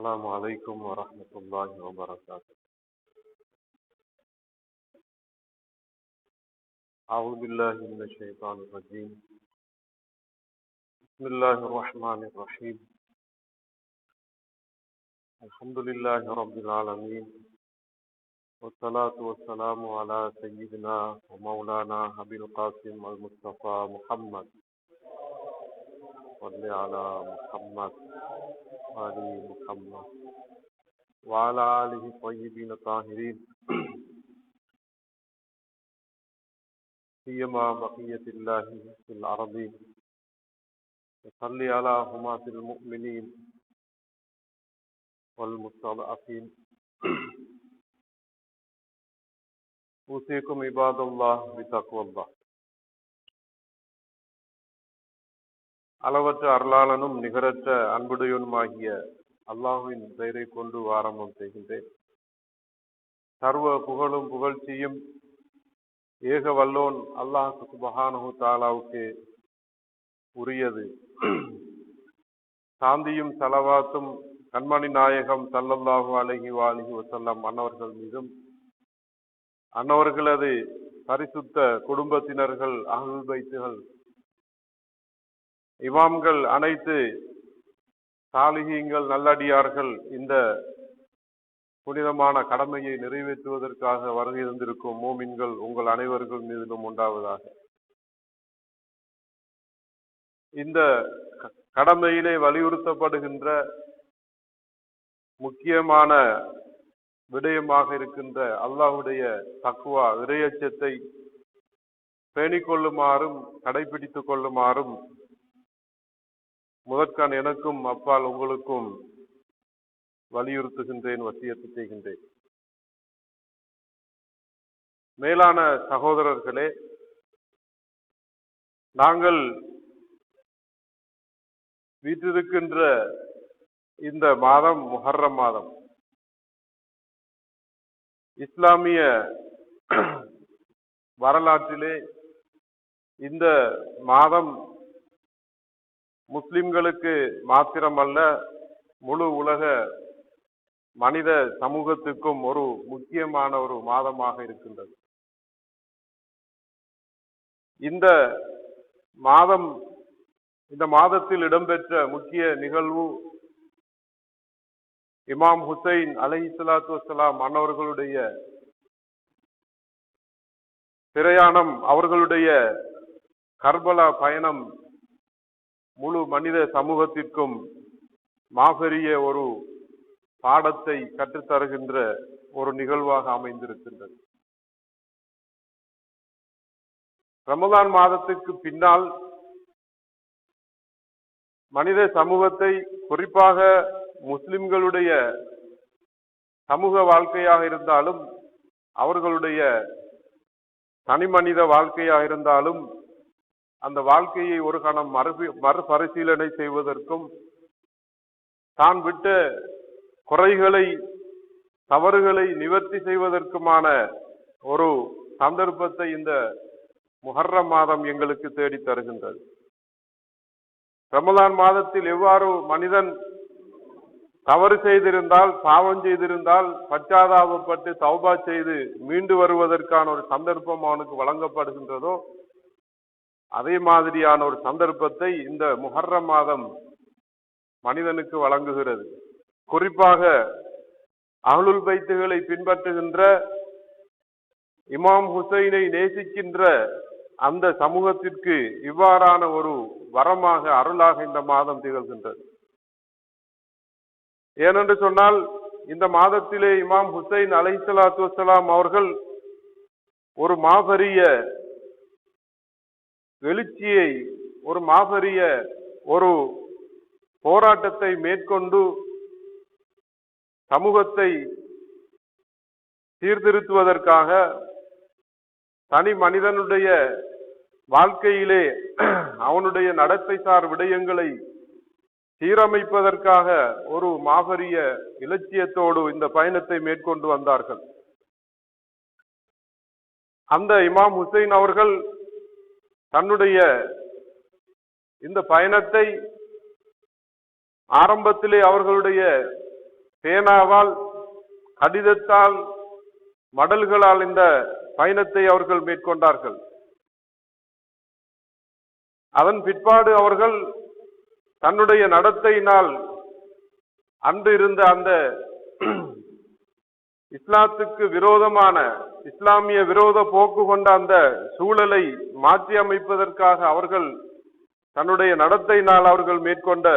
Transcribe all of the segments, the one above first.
السلام عليكم ورحمة الله وبركاته. أعوذ بالله من الشيطان الرجيم. بسم الله الرحمن الرحيم. الحمد لله رب العالمين، والصلاة والسلام على سيدنا ومولانا أبي القاسم المصطفى محمد صل على محمد وآل محمد وعلى آله الطيبين الطاهرين سيما بقية الله في الأرض وصل على همات المؤمنين والمستضعفين. أوصيكم عباد الله بتقوى الله. அளவற்ற அருளாளனும் நிகரற்ற அன்புடையனுமாகிய அல்லாஹுவின் பெயரை கொண்டு ஆரம்பம் செய்கின்றேன். சர்வ புகழும் புகழ்ச்சியும் ஏக வல்லோன் அல்லாஹ் சுப்ஹானஹு தஆலாவுக்கு உரியது. சாந்தியும் ஸலவாத்தும் கண்மணி நாயகம் ஸல்லல்லாஹு அலைஹி வஸல்லம் அன்னவர்கள் மீதும், அன்னவர்களது பரிசுத்த குடும்பத்தினர்கள், அஹ்லுல் பைத்துகள், இமாம்கள், அனைத்து சாலிஹீன்கள், நல்லடியார்கள் இந்த புனிதமான கடமையை நிறைவேற்றுவதற்காக வருகை தந்திருக்கும் மூமின்கள் உங்கள் அனைவர்கள் மீதிலும் உண்டாவதாக. இந்த கடமையிலே வலியுறுத்தப்படுகின்ற முக்கியமான விடயமாக இருக்கின்ற அல்லாஹ்வுடைய தக்வா, இறையச்சத்தை பேணிக் கொள்ளுமாறும் கடைபிடித்துக் கொள்ளுமாறும் முதற்கான் எனக்கும் அப்பால் உங்களுக்கும் வலியுறுத்துகின்றேன், வசியத்து செய்கின்றேன். மேலான சகோதரர்களே, நாங்கள் வீற்றிருக்கின்ற இந்த மாதம் முஹர்ரம் மாதம். இஸ்லாமிய வரலாற்றிலே இந்த மாதம் முஸ்லிம்களுக்கு மாத்திரமல்ல, முழு உலக மனித சமூகத்துக்கும் ஒரு முக்கியமான ஒரு மாதமாக இருக்கின்றது. இந்த மாதத்தில் இடம்பெற்ற முக்கிய நிகழ்வு இமாம் ஹுசைன் அலைஹிஸ்ஸலாத்து வஸ்ஸலாம் அன்னவர்களுடைய பிரயாணம், அவர்களுடைய கர்பலா பயணம் முழு மனித சமூகத்திற்கும் மாபெரிய ஒரு பாடத்தை கற்றுத்தருகின்ற ஒரு நிகழ்வாக அமைந்திருக்கின்றது. ரமலான் மாதத்துக்கு பின்னால் மனித சமூகத்தை, குறிப்பாக முஸ்லிம்களுடைய சமூக வாழ்க்கையாக இருந்தாலும், அவர்களுடைய தனி மனித வாழ்க்கையாக இருந்தாலும், அந்த வாழ்க்கையை ஒரு கணம் மறுபரிசீலனை செய்வதற்கும், தான் விட்ட குறைகளை, தவறுகளை நிவர்த்தி செய்வதற்குமான ஒரு சந்தர்ப்பத்தை இந்த முஹர்ரம் மாதம் எங்களுக்கு தேடி தருகின்றது. ரமலான் மாதத்தில் எவ்வாறு மனிதன் தவறு செய்திருந்தால், பாவம் செய்திருந்தால், பச்சாதாபப்பட்டு தௌபா செய்து மீண்டு வருவதற்கான ஒரு சந்தர்ப்பம் அவனுக்கு வழங்கப்படுகின்றதோ, அதே மாதிரியான ஒரு சந்தர்ப்பத்தை இந்த முஹர்ரம் மாதம் மனிதனுக்கு வழங்குகிறது. குறிப்பாக அஹ்லுல் பைத்துகளை பின்பற்றுகின்ற, இமாம் ஹுசைனை நேசிக்கின்ற அந்த சமூகத்திற்கு இவ்வாறான ஒரு வரமாக, அருளாக இந்த மாதம் திகழ்கின்றது. ஏனென்று சொன்னால், இந்த மாதத்திலே இமாம் ஹுசைன் அலைஹிஸ்ஸலாத்து வஸ்ஸலாம் அவர்கள் ஒரு மாபெரிய எழுச்சியை, ஒரு மாபெரிய ஒரு போராட்டத்தை மேற்கொண்டு சமூகத்தை சீர்திருத்துவதற்காக, தனி மனிதனுடைய வாழ்க்கையிலே அவனுடைய நடத்தை சார் விடயங்களை சீரமைப்பதற்காக ஒரு மாபெரிய இலட்சியத்தோடு இந்த பயணத்தை மேற்கொண்டு வந்தார்கள். அந்த இமாம் ஹுசைன் அவர்கள் தன்னுடைய இந்த பயணத்தை ஆரம்பத்திலே அவர்களுடைய பேனாவால், கடிதத்தால், மடல்களால் இந்த பயணத்தை அவர்கள் மேற்கொண்டார்கள். அதன் பிற்பாடு அவர்கள் தன்னுடைய நடத்தையினால் அன்று இருந்த அந்த இஸ்லாத்துக்கு விரோதமான, இஸ்லாமிய விரோத போக்கு கொண்ட அந்த சூழலை மாற்றி அமைப்பதற்காக அவர்கள் தன்னுடைய நடத்தையினால் அவர்கள் மேற்கொண்ட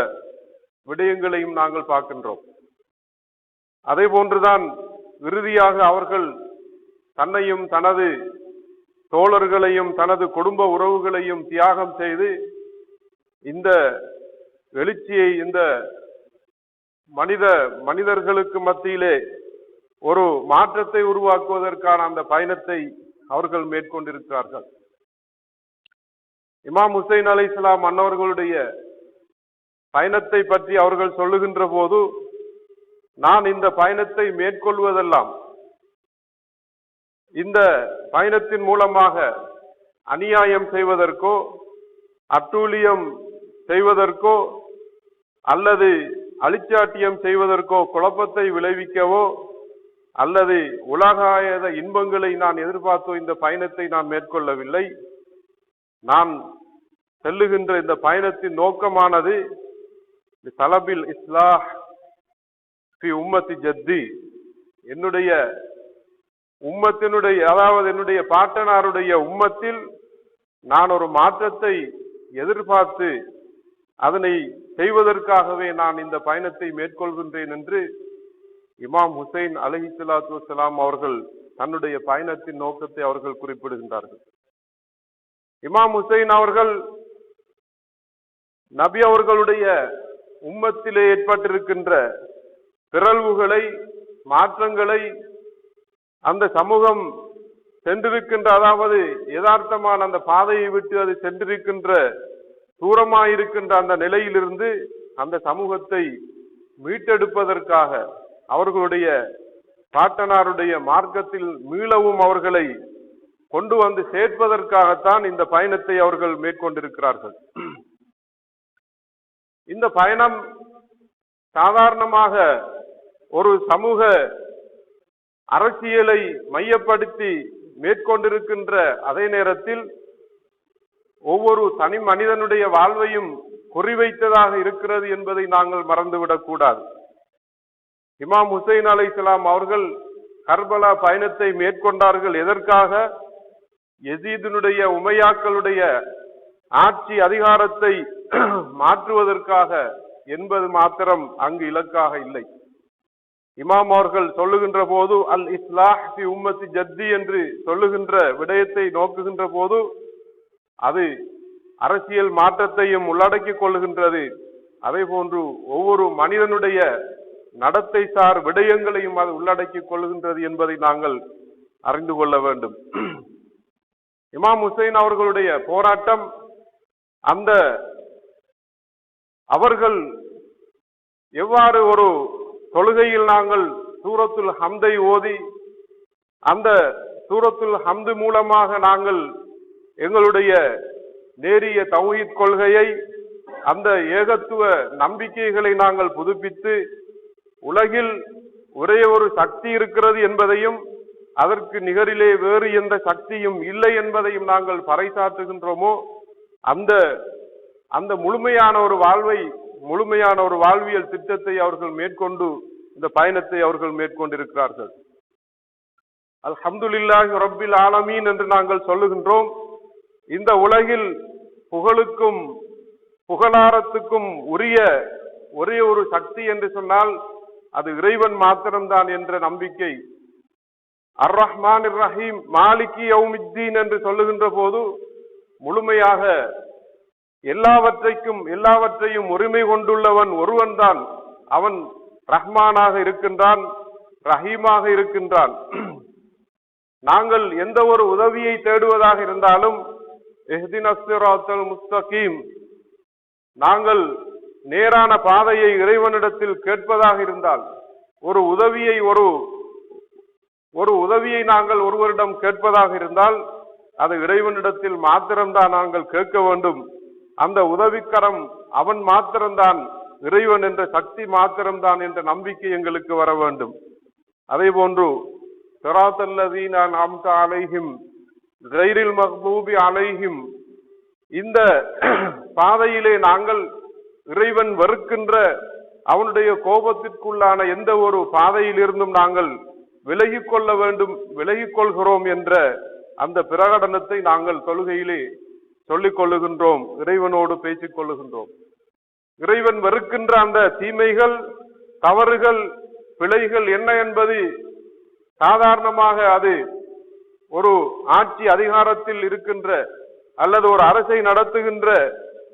விடயங்களையும் நாங்கள் பார்க்கின்றோம். அதே போன்றுதான் இறுதியாக அவர்கள் தன்னையும் தனது தோழர்களையும் தனது குடும்ப உறவுகளையும் தியாகம் செய்து இந்த எழுச்சியை, இந்த மனிதர்களுக்கு மத்தியிலே ஒரு மாற்றத்தை உருவாக்குவதற்கான அந்த பயணத்தை அவர்கள் மேற்கொண்டிருக்கிறார்கள். இமாம் ஹுசைன் அலைஹிஸ்ஸலாம் அன்னவர்களுடைய பயணத்தை பற்றி அவர்கள் சொல்லுகின்ற போது, நான் இந்த பயணத்தை மேற்கொள்வதெல்லாம் இந்த பயணத்தின் மூலமாக அநியாயம் செய்வதற்கோ, அட்டூழியம் செய்வதற்கோ, அல்லது அழிச்சாட்டியம் செய்வதற்கோ, குழப்பத்தை விளைவிக்கவோ, அல்லது உலகாயத இன்பங்களை நான் எதிர்பார்த்தோ இந்த பயணத்தை நான் மேற்கொள்ளவில்லை. நான் செல்லுகின்ற இந்த பயணத்தின் நோக்கமானது தலபில் இஸ்லாஹ் ஃபி உம்மத்தி ஜத்தி, என்னுடைய உம்மத்தினுடைய, அதாவது என்னுடைய பாட்டனாருடைய உம்மத்தில் நான் ஒரு மாற்றத்தை எதிர்பார்த்து அதனை செய்வதற்காகவே நான் இந்த பயணத்தை மேற்கொள்கின்றேன் என்று இமாம் ஹுசைன் அலைஹிஸ்ஸலாத்து வஸ்ஸலாம் அவர்கள் தன்னுடைய பயணத்தின் நோக்கத்தை அவர்கள் குறிப்பிடுகின்றார்கள். இமாம் ஹுசைன் அவர்கள் நபி அவர்களுடைய உம்மத்திலே ஏற்பட்டிருக்கின்ற பிறழ்வுகளை, மாற்றங்களை, அந்த சமூகம் சென்றிருக்கின்ற, அதாவது யதார்த்தமான அந்த பாதையை விட்டு அது சென்றிருக்கின்ற, தூரமாயிருக்கின்ற அந்த நிலையிலிருந்து அந்த சமூகத்தை மீட்டெடுப்பதற்காக, அவர்களுடைய பாட்டனாருடைய மார்க்கத்தில் மீளவும் அவர்களை கொண்டு வந்து சேர்ப்பதற்காகத்தான் இந்த பயணத்தை அவர்கள் மேற்கொண்டிருக்கிறார்கள். இந்த பயணம் சாதாரணமாக ஒரு சமூக அரசியலை மையப்படுத்தி மேற்கொண்டிருக்கின்ற அதே நேரத்தில் ஒவ்வொரு தனி மனிதனுடைய வாழ்வையும் குறிவைத்ததாக இருக்கிறது என்பதை நாங்கள் மறந்துவிடக் கூடாது. இமாம் ஹுசைன் அலைஹிஸ்ஸலாம் அவர்கள் கர்பலா பயணத்தை மேற்கொண்டார்கள். எதற்காக? யசீதினுடைய, உமையாக்களுடைய ஆட்சி அதிகாரத்தை மாற்றுவதற்காக என்பது மாத்திரம் அங்கு இலக்காக இல்லை. இமாம் அவர்கள் சொல்லுகின்ற போது அல் இஸ்லாஹ் ஃபி உம்மத்தி ஜத்தி என்று சொல்லுகின்ற விடயத்தை நோக்குகின்ற போது அது அரசியல் மாற்றத்தையும் உள்ளடக்கிக் கொள்ளுகின்றது. அதே போன்று ஒவ்வொரு மனிதனுடைய நடத்தை சார் விடயங்களையும் அது உள்ளடக்கிக் கொள்ளுகின்றது என்பதை நாங்கள் அறிந்து கொள்ள வேண்டும். இமாம் ஹுசைன் அவர்களுடைய போராட்டம், அந்த அவர்கள் எவ்வாறு ஒரு தொழுகையில் நாங்கள் சூரத்துல் ஹம்தை ஓதி, அந்த சூரத்துல் ஹம்து மூலமாக நாங்கள் எங்களுடைய நேரிய தௌஹீத் கொள்கையை, அந்த ஏகத்துவ நம்பிக்கைகளை நாங்கள் புதுப்பித்து உலகில் ஒரே ஒரு சக்தி இருக்கிறது என்பதையும், அதற்கு நிகரிலே வேறு எந்த சக்தியும் இல்லை என்பதையும் நாங்கள் பறைசாற்றுகின்றோமோ, அந்த முழுமையான ஒரு வாழ்வை, முழுமையான ஒரு வாழ்வியல் திட்டத்தை அவர்கள் மேற்கொண்டு இந்த பயணத்தை அவர்கள் மேற்கொண்டிருக்கிறார்கள். அல்ஹம்துலில்லாஹி ரப்பில் ஆலமீன் என்று நாங்கள் சொல்லுகின்றோம். இந்த உலகில் புகழுக்கும் புகழாரத்துக்கும் உரிய ஒரே ஒரு சக்தி என்று சொன்னால் அது இறைவன் மாத்திரம்தான் என்ற நம்பிக்கை. அர் ரஹ்மான் இர் ரஹீம் மாலிகி யௌமித்தீன் என்று சொல்லுகின்ற போது முழுமையாக எல்லாவற்றையும் உரிமை கொண்டுள்ளவன் ஒருவன் தான். அவன் ரஹ்மானாக இருக்கின்றான், ரஹீமாக இருக்கின்றான். நாங்கள் எந்த ஒரு உதவியை தேடுவதாக இருந்தாலும் இஹ்தினஸ் ஸிராத்தல் முஸ்தகீம், நாங்கள் நேரான பாதையை இறைவனிடத்தில் கேட்பதாக இருந்தால், ஒரு உதவியை நாங்கள் ஒருவரிடம் கேட்பதாக இருந்தால் அது இறைவனிடத்தில் மாத்திரம்தான் நாங்கள் கேட்க வேண்டும். அந்த உதவிக்கரம் அவன் மாத்திரம்தான் இறைவன் என்ற சக்தி மாத்திரம்தான் என்ற நம்பிக்கை எங்களுக்கு வர வேண்டும். அதே போன்று சிராத்தல்லதீன அன்அம்த அலைஹிம் கைரில் மக்தூபி அலைஹிம், இந்த பாதையிலே நாங்கள் இறைவன் வெறுக்கின்ற அவனுடைய கோபத்திற்குள்ளான எந்த ஒரு பாதையிலிருந்தும் நாங்கள் விலகிக் கொள்ள வேண்டும், விலகிக் கொள்கிறோம் என்ற அந்த பிரகடனத்தை நாங்கள் தொழுகையிலே சொல்லிக் கொள்ளுகின்றோம், இறைவனோடு பேசிக் கொள்ளுகின்றோம். இறைவன் வெறுக்கின்ற அந்த தீமைகள், தவறுகள், பிழைகள் என்ன என்பது சாதாரணமாக அது ஒரு ஆட்சி அதிகாரத்தில் இருக்கின்ற அல்லது ஒரு அரசை நடத்துகின்ற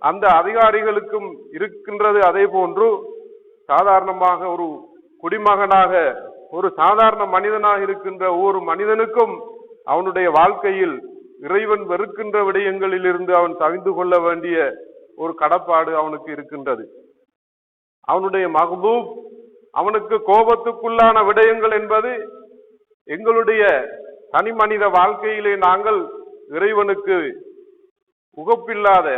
அந்த அதிகாரிகளுக்கும் இருக்கின்றது. அதே போன்று சாதாரணமாக ஒரு குடிமகனாக, ஒரு சாதாரண மனிதனாக இருக்கின்ற ஒவ்வொரு மனிதனுக்கும் அவனுடைய வாழ்க்கையில் இறைவன் வெறுக்கின்ற விடயங்களில் இருந்து அவன் தவிந்து கொள்ள வேண்டிய ஒரு கடப்பாடு அவனுக்கு இருக்கின்றது. அவனுடைய மஹ்பூப், அவனுக்கு கோபத்துக்குள்ளான விடயங்கள் என்பது எங்களுடைய தனி மனித வாழ்க்கையிலே நாங்கள் இறைவனுக்கு உகப்பில்லாத,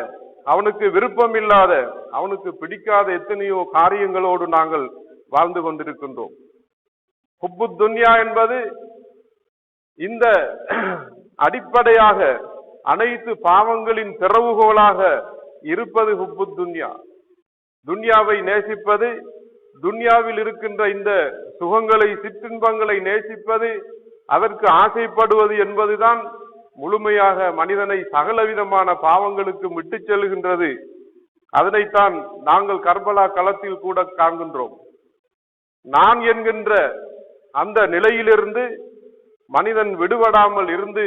அவனுக்கு விருப்பம் இல்லாத, அவனுக்கு பிடிக்காத எத்தனையோ காரியங்களோடு நாங்கள் வாழ்ந்து கொண்டிருக்கின்றோம். ஹுப்பு துன்யா என்பது இந்த அடிப்படையாக அனைத்து பாவங்களின் திறவுகோலாக இருப்பது ஹுப்பு துன்யா. துன்யாவை நேசிப்பது, துன்யாவில் இருக்கின்ற இந்த சுகங்களை, சிற்றின்பங்களை நேசிப்பது, அதற்கு ஆசைப்படுவது என்பதுதான் முழுமையாக மனிதனை சகலவிதமான பாவங்களுக்கு விட்டு செல்கின்றது. அதனைத்தான் நாங்கள் கர்பலா களத்தில் கூட காண்கின்றோம். நான் என்கின்ற அந்த நிலையிலிருந்து மனிதன் விடுபடாமல் இருந்து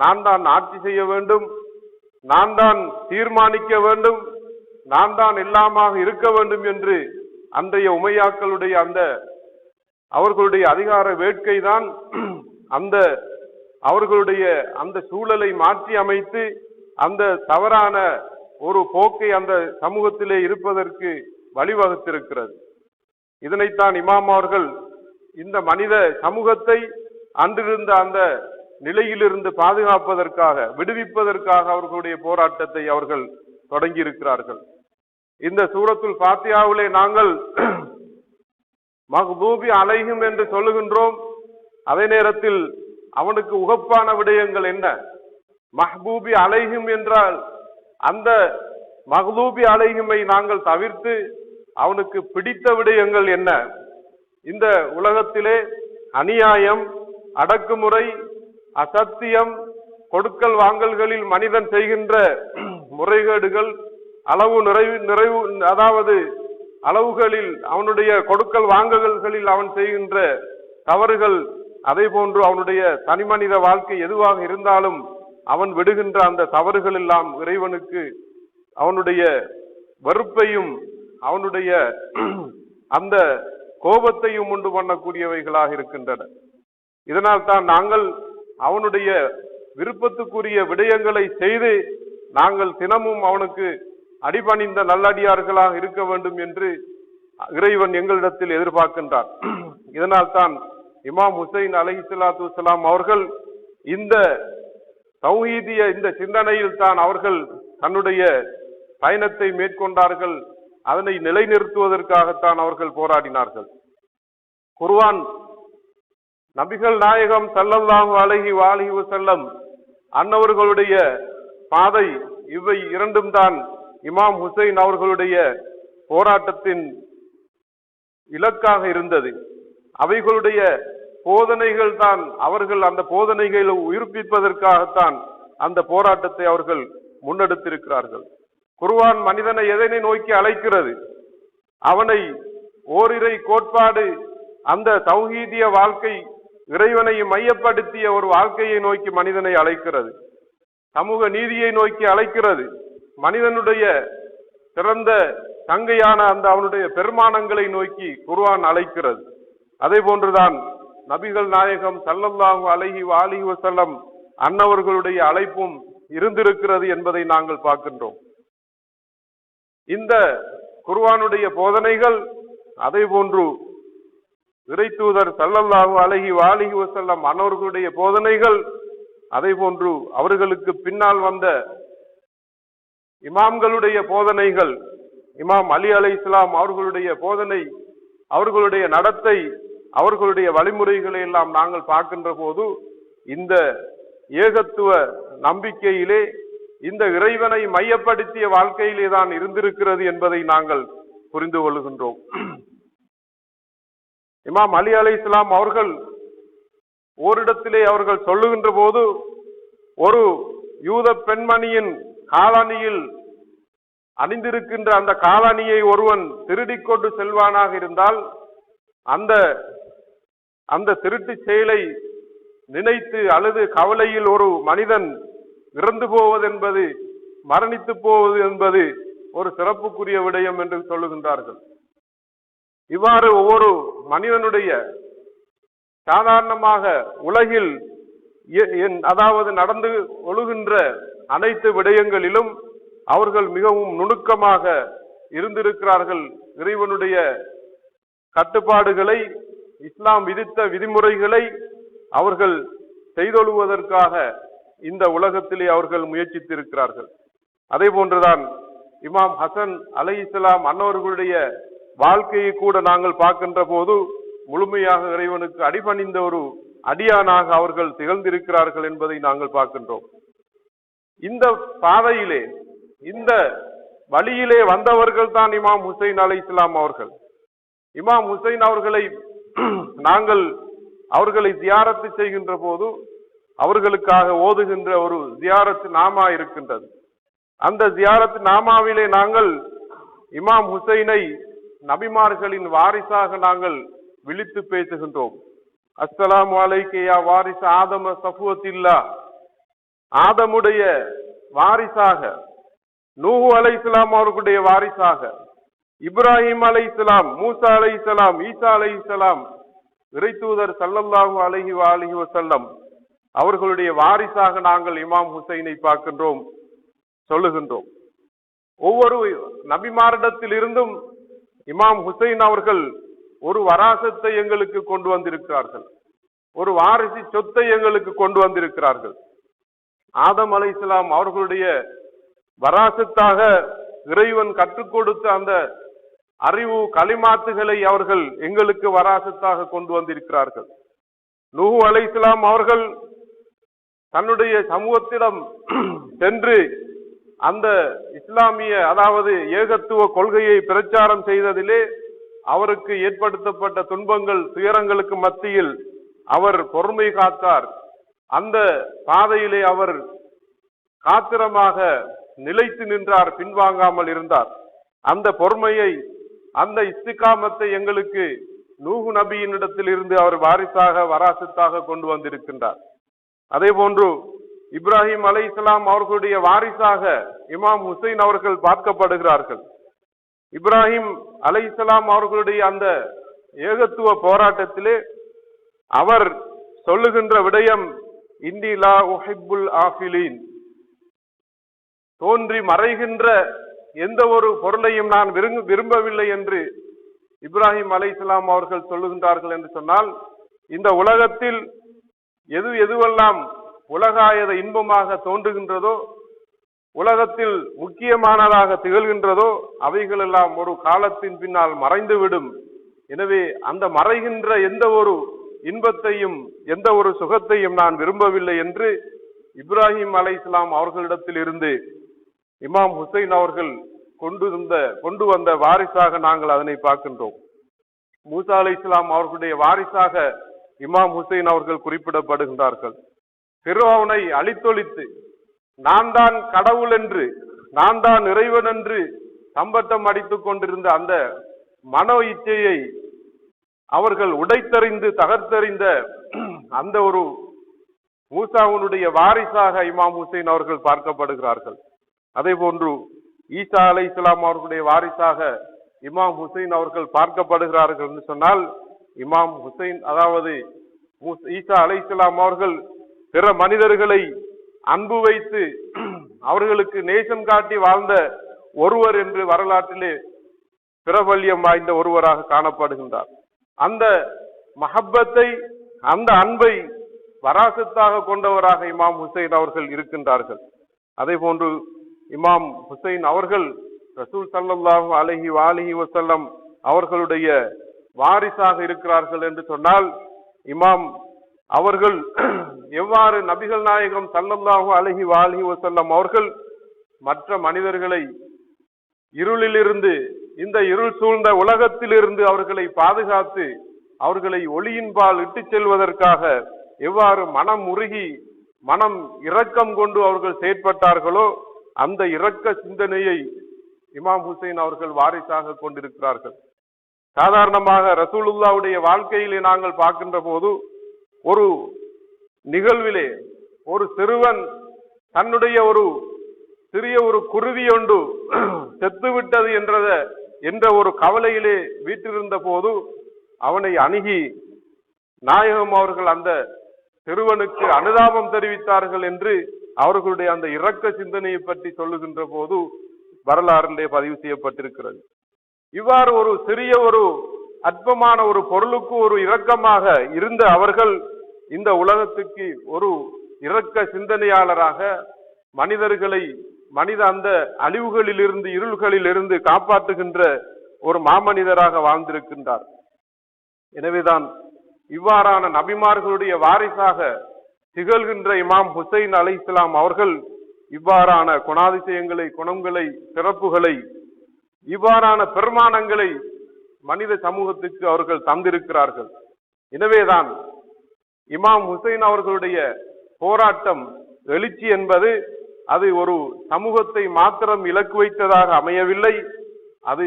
நான் தான் ஆட்சி செய்ய வேண்டும், நான் தான் தீர்மானிக்க வேண்டும், நான் தான் எல்லாமாக இருக்க வேண்டும் என்று அன்றைய உமையாக்களுடைய அந்த அவர்களுடைய அதிகார வேட்கை தான் அந்த அவர்களுடைய அந்த சூழலை மாற்றி அமைத்து அந்த தவறான ஒரு போக்கை அந்த சமூகத்திலே இருப்பதற்கு வழிவகுத்திருக்கிறது. இதனைத்தான் இமாம் அவர்கள் இந்த மனித சமூகத்தை அன்றிருந்த அந்த நிலையிலிருந்து பாதுகாப்பதற்காக, விடுவிப்பதற்காக அவர்களுடைய போராட்டத்தை அவர்கள் தொடங்கி இருக்கிறார்கள். இந்த சூரத்துல் ஃபாத்தியாவிலே நாங்கள் மக்தூபி அலைஹிம் என்று சொல்லுகின்றோம். அதே நேரத்தில் அவனுக்கு உகப்பான விடயங்கள் என்ன? மஹ்பூபி அலைஹிம் என்றால் அந்த மக்தூபி அலைஹிமை நாங்கள் தவிர்த்து அவனுக்கு பிடித்த விடயங்கள் என்ன? இந்த உலகத்திலே அநியாயம், அடக்குமுறை, அசத்தியம், கொடுக்கல் வாங்கல்களில் மனிதன் செய்கின்ற முறைகேடுகள், நிறைவு அதாவது அளவுகளில் அவனுடைய கொடுக்கல் வாங்கல்களில் அவன் செய்கின்ற தவறுகள், அதே போன்று அவனுடைய தனிமனித வாழ்க்கை எதுவாக இருந்தாலும் அவன் விடுகின்ற அந்த தவறுகள் எல்லாம் இறைவனுக்கு அவனுடைய வெறுப்பையும் அவனுடைய அந்த கோபத்தையும் உண்டு பண்ணக்கூடியவைகளாக இருக்கின்றன. இதனால் தான் நாங்கள் அவனுடைய விருப்பத்துக்குரிய விடயங்களை செய்து நாங்கள் தினமும் அவனுக்கு அடிபணிந்த நல்லடியார்களாக இருக்க வேண்டும் என்று இறைவன் எங்களிடத்தில் எதிர்பார்க்கின்றார். இதனால் தான் இமாம் ஹுசைன் அலைஹிஸ்ஸலாத்து வஸ்ஸலாம் அவர்கள் இந்த தௌஹீதிய இந்த சிந்தனையில் தான் அவர்கள் தன்னுடைய பயணத்தை மேற்கொண்டார்கள். அதனை நிலைநிறுத்துவதற்காகத்தான் அவர்கள் போராடினார்கள். குர்ஆன் நபிகள் நாயகம் ஸல்லல்லாஹு அலைஹி வஸல்லம் அன்னவர்களுடைய பாதை, இவை இரண்டும் தான் இமாம் ஹுசைன் அவர்களுடைய போராட்டத்தின் இலக்காக இருந்தது. அவைகளுடைய போதனைகள் தான் அவர்கள் அந்த போதனைகளை உயிர்ப்பிப்பதற்காகத்தான் அந்த போராட்டத்தை அவர்கள் முன்னெடுத்திருக்கிறார்கள். குர்ஆன் மனிதனை எதனை நோக்கி அழைக்கிறது? அவனை ஓரிரை கோட்பாடு, அந்த தௌஹீதிய வாழ்க்கை, இறைவனை மையப்படுத்திய ஒரு வாழ்க்கையை நோக்கி மனிதனை அழைக்கிறது. சமூக நீதியை நோக்கி அழைக்கிறது. மனிதனுடைய சிறந்த தங்கையான அந்த அவனுடைய பெருமானங்களை நோக்கி குர்ஆன் அழைக்கிறது. அதே போன்றுதான் நபிகள் நாயகம் ஸல்லல்லாஹு அலைஹி வஸல்லம் அன்னவர்களுடைய அழைப்பும் இருந்திருக்கிறது என்பதை நாங்கள் பார்க்கின்றோம். இந்த குர்ஆனுடைய போதனைகள், அதே போன்று இறை தூதர் ஸல்லல்லாஹு அலைஹி வஸல்லம் அன்னவர்களுடைய போதனைகள், அதே போன்று அவர்களுக்கு பின்னால் வந்த இமாம்களுடைய போதனைகள், இமாம் அலி அலைஹிஸ்ஸலாம் அவர்களுடைய போதனை, அவர்களுடைய நடத்தை, அவர்களுடைய வழிமுறைகளை எல்லாம் நாங்கள் பார்க்கின்ற போது இந்த ஏகத்துவ நம்பிக்கையிலே, இந்த இறைவனை மையப்படுத்திய வாழ்க்கையிலே தான் இருந்திருக்கிறது என்பதை நாங்கள் புரிந்து கொள்கின்றோம். இமாம் அலி அலைஹிஸ்ஸலாம் அவர்கள் ஓரிடத்திலே அவர்கள் சொல்லுகின்ற போது, ஒரு யூத பெண்மணியின் காலணியில் அணிந்திருக்கின்ற அந்த காலணியை ஒருவன் திருடிக் கொண்டு செல்வானாக இருந்தால் அந்த திருட்டு செயலை நினைத்து அழுது கவலையில் ஒரு மனிதன் இறந்து போவது என்பது, மரணித்து போவது என்பது ஒரு சிறப்புக்குரிய விடயம் என்று சொல்லுகின்றார்கள். இவ்வாறு ஒவ்வொரு மனிதனுடைய சாதாரணமாக உலகில் அதாவது நடந்து ஒழுகின்ற அனைத்து விடயங்களிலும் அவர்கள் மிகவும் நுணுக்கமாக இருந்திருக்கிறார்கள். இறைவனுடைய கட்டுப்பாடுகளை, இஸ்லாம் விதித்த விதிமுறைகளை அவர்கள் செய்தொழுவதற்காக இந்த உலகத்திலே அவர்கள் முயற்சித்திருக்கிறார்கள். அதே போன்றுதான் இமாம் ஹசன் அலைஹிஸ்ஸலாம் அன்னவர்களுடைய வாழ்க்கையை கூட நாங்கள் பார்க்கின்ற போது முழுமையாக இறைவனுக்கு அடிபணிந்த ஒரு அடியானாக அவர்கள் திகழ்ந்திருக்கிறார்கள் என்பதை நாங்கள் பார்க்கின்றோம். இந்த பாதையிலே, இந்த வழியிலே வந்தவர்கள் தான் இமாம் ஹுசைன் அலைஹிஸ்ஸலாம் அவர்கள். இமாம் ஹுசைன் அவர்களை நாங்கள் அவர்களை ஜியாரத்து செய்கின்ற போது அவர்களுக்காக ஓதுகின்ற ஒரு ஜியாரத்து நாமா இருக்கின்றது. அந்த ஜியாரத்து நாமாவிலே நாங்கள் இமாம் ஹுசைனை நபிமார்களின் வாரிசாக நாங்கள் விழித்து பேசுகின்றோம். அஸ்ஸலாமு அலைக்க யா வாரிச ஆதம சஃபுவத்தில்லா, ஆதமுடைய வாரிசாக, நூஹு அலைஹிஸ்ஸலாம் அவர்களுடைய வாரிசாக, இப்ராஹிம் அலைஹிஸ்ஸலாம், மூசா அலைஹிஸ்ஸலாம், ஈசா அலைஹிஸ்ஸலாம், இறைத்தூதர் ஸல்லல்லாஹு அலைஹி வஸல்லம் அவர்களுடைய வாரிசாக நாங்கள் இமாம் ஹுசைனை பார்க்கின்றோம், சொல்லுகின்றோம். ஒவ்வொரு நபிமாரிடத்தில் இருந்தும் இமாம் ஹுசைன் அவர்கள் ஒரு வராசத்தை எங்களுக்கு கொண்டு வந்திருக்கிறார்கள், ஒரு வாரிசு சொத்தை எங்களுக்கு கொண்டு வந்திருக்கிறார்கள். ஆதம் அலைஹிஸ்ஸலாம் அவர்களுடைய வராசத்தாக இறைவன் கற்றுக் கொடுத்த அந்த அறிவு கலிமாத்துகளை அவர்கள் எங்களுக்கு வராசத்தாக கொண்டு வந்திருக்கிறார்கள். நூஹு அலைஹிஸ்ஸலாம் அவர்கள் தன்னுடைய சமூகத்திடம் சென்று அந்த இஸ்லாமிய அதாவது ஏகத்துவ கொள்கையை பிரச்சாரம் செய்ததிலே அவருக்கு ஏற்படுத்தப்பட்ட துன்பங்கள், துயரங்களுக்கு மத்தியில் அவர் பொறுமை காத்தார். அந்த பாதையிலே அவர் காத்திரமாக நிலைத்து நின்றார், பின்வாங்காமல் இருந்தார். அந்த பொறுமையை, அந்த இஸ்திகாமத்தை எங்களுக்கு நூஹு நபியினிடத்தில் இருந்து அவர் வாரிசாக, வராசத்தாக கொண்டு வந்திருக்கின்றார். அதே போன்று இப்ராஹிம் அலைஹிஸ்ஸலாம் அவர்களுடைய வாரிசாக இமாம் ஹுசைன் அவர்கள் பார்க்கப்படுகிறார்கள். இப்ராஹிம் அலைஹிஸ்ஸலாம் அவர்களுடைய அந்த ஏகத்துவ போராட்டத்திலே அவர் சொல்லுகின்ற விடயம், இன்னி லா உஹிப்புல் ஆஃபிலீன், தோன்றி மறைகின்ற எந்த ஒரு பொருளையும் நான் விரும்பவில்லை என்று இப்ராஹிம் அலைஹிஸ்ஸலாம் அவர்கள் சொல்லுகின்றார்கள். என்று சொன்னால், இந்த உலகத்தில் எதுவெல்லாம் உலகாயத இன்பமாக தோன்றுகின்றதோ, உலகத்தில் முக்கியமானதாக திகழ்கின்றதோ அவைகளெல்லாம் ஒரு காலத்தின் பின்னால் மறைந்துவிடும். எனவே அந்த மறைகின்ற எந்த ஒரு இன்பத்தையும், எந்த ஒரு சுகத்தையும் நான் விரும்பவில்லை என்று இப்ராஹிம் அலைஹிஸ்ஸலாம் அவர்களிடத்தில் இருந்து இமாம் ஹுசைன் அவர்கள் கொண்டு வந்த வாரிசாக நாங்கள் அதனை பார்க்கின்றோம். மூசா அலைஹிஸ்ஸலாம் அவர்களுடைய வாரிசாக இமாம் ஹுசைன் அவர்கள் குறிப்பிடப்படுகின்றார்கள். ஃபிரௌனை அழித்தொழித்து நான் தான் கடவுள் என்று, நான் தான் இறைவன் என்று தம்பட்டம் அடித்துக் கொண்டிருந்த அந்த மனோ இச்சையை அவர்கள் உடைத்தறிந்து தகர்த்தறிந்த அந்த ஒரு மூசாவுடைய வாரிசாக இமாம் ஹுசைன் அவர்கள் பார்க்கப்படுகிறார்கள். அதே போன்று ஈசா அலைஹிஸ்ஸலாம் அவர்களுடைய வாரிசாக இமாம் ஹுசைன் அவர்கள் பார்க்கப்படுகிறார்கள் என்று சொன்னால், இமாம் ஹுசைன் அதாவது ஈசா அலைஹிஸ்ஸலாம் அவர்கள் பிற மனிதர்களை அன்பு வைத்து அவர்களுக்கு நேசம் காட்டி வாழ்ந்த ஒருவர் என்று வரலாற்றிலே பிரபல்யம் வாய்ந்த ஒருவராக காணப்படுகின்றார். அந்த மஹப்பத்தை, அந்த அன்பை வராசத்தாக கொண்டவராக இமாம் ஹுசைன் அவர்கள் இருக்கின்றார்கள். அதே போன்று இமாம் ஹுசைன் அவர்கள் ரசூல் ஸல்லல்லாஹு அலைஹி வஸல்லம் அவர்களுடைய வாரிசாக இருக்கிறார்கள் என்று சொன்னால், இமாம் அவர்கள் எவ்வாறு நபிகள் நாயகம் ஸல்லல்லாஹு அலைஹி வஸல்லம் அவர்கள் மற்ற மனிதர்களை இருளிலிருந்து, இந்த இருள் சூழ்ந்த உலகத்திலிருந்து அவர்களை பாதுகாத்து அவர்களை ஒளியின்பால் இட்டுச் செல்வதற்காக எவ்வாறு மனம் உருகி மனம் இரக்கம் கொண்டு அவர்கள் செயற்பட்டார்களோ, அந்த இரக்க சிந்தனையை இமாம் ஹுசைன் அவர்கள் வாரிசாக கொண்டிருக்கிறார்கள். சாதாரணமாக ரசூலுல்லாவுடைய வாழ்க்கையிலே நாங்கள் பார்க்கின்ற போது, ஒரு நிகழ்விலே ஒரு சிறுவன் தன்னுடைய ஒரு சிறிய ஒரு குருவி ஒன்று செத்துவிட்டது என்ற ஒரு கவலையிலே வீட்டிருந்த போது அவனை அணுகி நாயகம் அவர்கள் அந்த சிறுவனுக்கு அனுதாபம் தெரிவித்தார்கள் என்று அவர்களுடைய அந்த இரக்க சிந்தனையை பற்றி சொல்லுகின்ற போது வரலாறிலே பதிவு செய்யப்பட்டிருக்கிறது. இவ்வாறு ஒரு சிறிய ஒரு அற்பமான ஒரு பொருளுக்கு ஒரு இரக்கமாக இருந்த அவர்கள் இந்த உலகத்துக்கு ஒரு இரக்க சிந்தனையாளராக மனித அந்த அழிவுகளிலிருந்து இருள்களிலிருந்து காப்பாற்றுகின்ற ஒரு மாமனிதராக வாழ்ந்திருக்கின்றார். எனவேதான் இவ்வாறான நபிமார்களுடைய வாரிசாக திகழ்கின்ற இமாம் ஹுசைன் அலைஹிஸ்ஸலாம் அவர்கள் இவ்வாறான குணாதிசயங்களை, குணங்களை, சிறப்புகளை, இவ்வாறான பெருமானங்களை மனித சமூகத்துக்கு அவர்கள் தந்திருக்கிறார்கள். எனவேதான் இமாம் ஹுசைன் அவர்களுடைய போராட்டம், எழுச்சி என்பது அது ஒரு சமூகத்தை மாத்திரம் இலக்கு வைத்ததாக அமையவில்லை. அது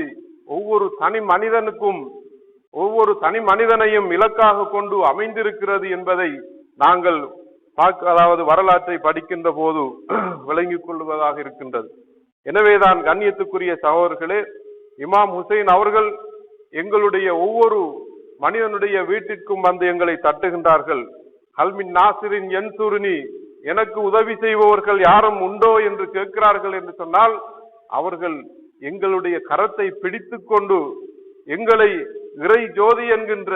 ஒவ்வொரு தனி மனிதனையும் இலக்காக கொண்டு அமைந்திருக்கிறது என்பதை நாங்கள் அதாவது வரலாற்றை படிக்கின்ற போது விளங்கிக் கொள்வதாக இருக்கின்றது. எனவேதான் கண்ணியத்துக்குரிய சகோதரர்களே, இமாம் ஹுசைன் அவர்கள் எங்களுடைய ஒவ்வொரு மனிதனுடைய வீட்டிற்கும் வந்து எங்களை தட்டுகின்றார்கள். ஹல்மின் நாசிரின் யன்சுருனி, எனக்கு உதவி செய்பவர்கள் யாரும் உண்டோ என்று கேட்கிறார்கள் என்று சொன்னால், அவர்கள் எங்களுடைய கரத்தை பிடித்துக் கொண்டு எங்களை இறை ஜோதி என்கின்ற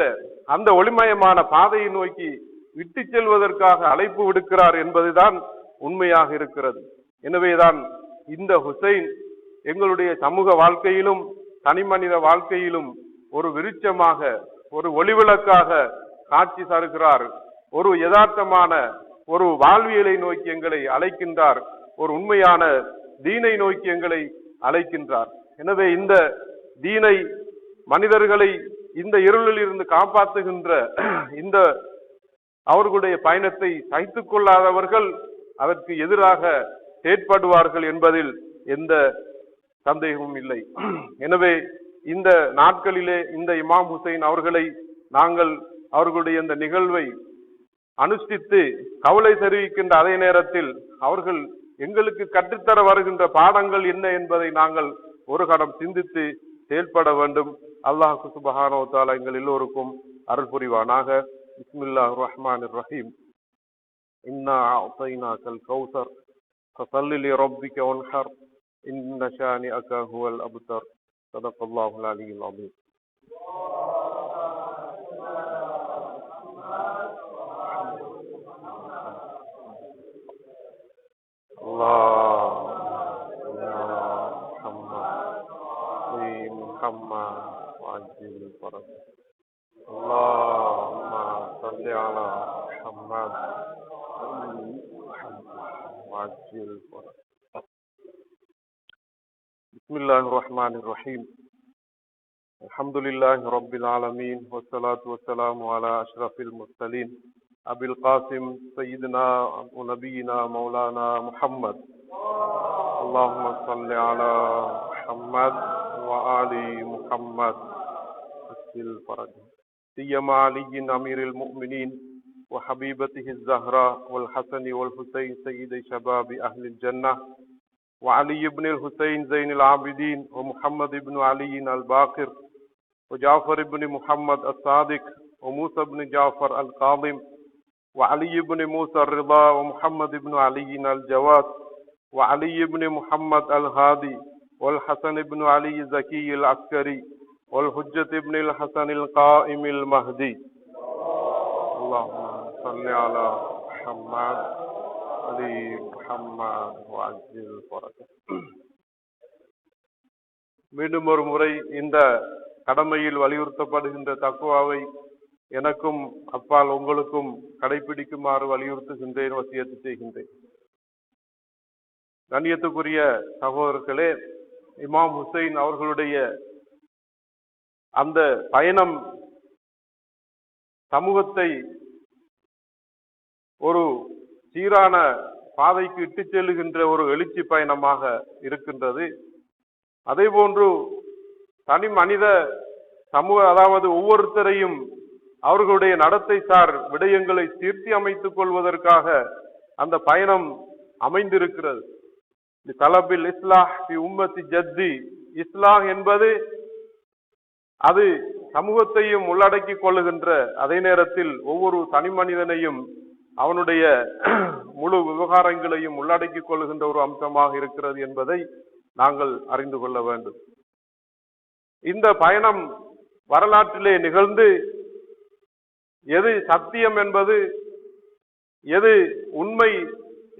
அந்த ஒளிமயமான பாதையை நோக்கி விட்டு செல்வதற்காக அழைப்பு விடுக்கிறார் என்பதுதான் உண்மையாக இருக்கிறது. எனவேதான் இந்த ஹுசைன் எங்களுடைய சமூக வாழ்க்கையிலும் தனிமனித வாழ்க்கையிலும் ஒரு விருட்சமாக, ஒரு ஒளிவிளக்காக காட்சி தருகிறார். ஒரு யதார்த்தமான ஒரு வாழ்வியலை நோக்கி எங்களை அழைக்கின்றார். ஒரு உண்மையான தீனை நோக்கி எங்களை அழைக்கின்றார். எனவே இந்த தீனை, மனிதர்களை இந்த இருளில் இருந்து காப்பாற்றுகின்ற இந்த அவர்களுடைய பயணத்தை சகித்துக் கொள்ளாதவர்கள் அதற்கு எதிராக செயற்படுவார்கள் என்பதில் எந்த சந்தேகமும் இல்லை. எனவே இந்த நாட்களிலே இந்த இமாம் ஹுசைன் அவர்களை நாங்கள் அவர்களுடைய இந்த நிகழ்வை அனுஷ்டித்து கவலை தெரிவிக்கின்ற அதே நேரத்தில் அவர்கள் எங்களுக்கு கற்றுத்தர வருகின்ற பாடங்கள் என்ன என்பதை நாங்கள் ஒரு கணம் சிந்தித்து செயல்பட வேண்டும். அல்லாஹ் சுப்ஹானஹு வ தஆலா எங்கள் எல்லோருக்கும் அருள் புரிவானாக. பிஸ்மில்லாஹிர் ரஹ்மானிர் ரஹீம். இன்னா அஅதைனாகல் கௌஸர் ஃபஸல்லி லிரப்பிக வன்ஹர் இன்ன ஷானிஅக ஹுவல் Abdur. ஸதகல்லாஹுல் அலிய்யுல் Azeem. Bismillahirrahmanirrahim. Alhamdulillahi Rabbil Alameen. Wassalatu wassalamu ala ashrafil mursalin. Abil Qasim Sayyidina wa Nabiyina Maulana Muhammad. Allahumma salli ala Muhammad wa ali Muhammad. Assil faraj. Siyama aliyin amiril mu'minin wa habibatihi Zahra wal Hasani wal Husayn Sayyidi shababi ahlil jannah. وعلي بن الحسين زين العابدين ومحمد بن علي الباقر وجعفر بن محمد الصادق وموسى بن جعفر القاضم وعلي بن موسى الرضا ومحمد بن علي الجواد وعلي بن محمد الهادي والحسن بن علي زكي العسكري والحجة بن الحسن القائم المهدي. اللهم صل على محمد علي محمد وعجل فرجه. மீண்டும் ஒரு முறை இந்த கடமையில் வலியுறுத்தப்படுகின்ற தக்வாவை எனக்கும் அப்பால் உங்களுக்கும் கடைபிடிக்குமாறு வலியுறுத்துகின்றேன், வசியத்து செய்கின்றேன். கண்ணியத்துக்குரிய சகோதரர்களே, இமாம் ஹுசைன் அவர்களுடைய அந்த பயணம் சமூகத்தை ஒரு சீரான பாதைக்கு இட்டு செல்லுகின்ற ஒரு எழுச்சி பயணமாக இருக்கின்றது. அதே போன்று தனி மனித சமூக, அதாவது ஒவ்வொருத்தரையும் அவர்களுடைய நடத்தை சார் விடயங்களை தீர்த்தி அமைத்துக் கொள்வதற்காக அந்த பயணம் அமைந்திருக்கிறது. தலபில் இஸ்லாஹ் ஃபி உம்மத்தி ஜத்தி, இஸ்லாஹ் என்பது அது சமூகத்தையும் உள்ளடக்கிக் கொள்ளுகின்ற, அதே நேரத்தில் ஒவ்வொரு தனி மனிதனையும் அவனுடைய முழு விவகாரங்களையும் உள்ளடக்கிக் கொள்ளுகின்ற ஒரு அம்சமாக இருக்கிறது என்பதை நாங்கள் அறிந்து கொள்ள வேண்டும். இந்த பயணம் வரலாற்றிலே நிகழ்ந்து எது சத்தியம் என்பது, எது உண்மை,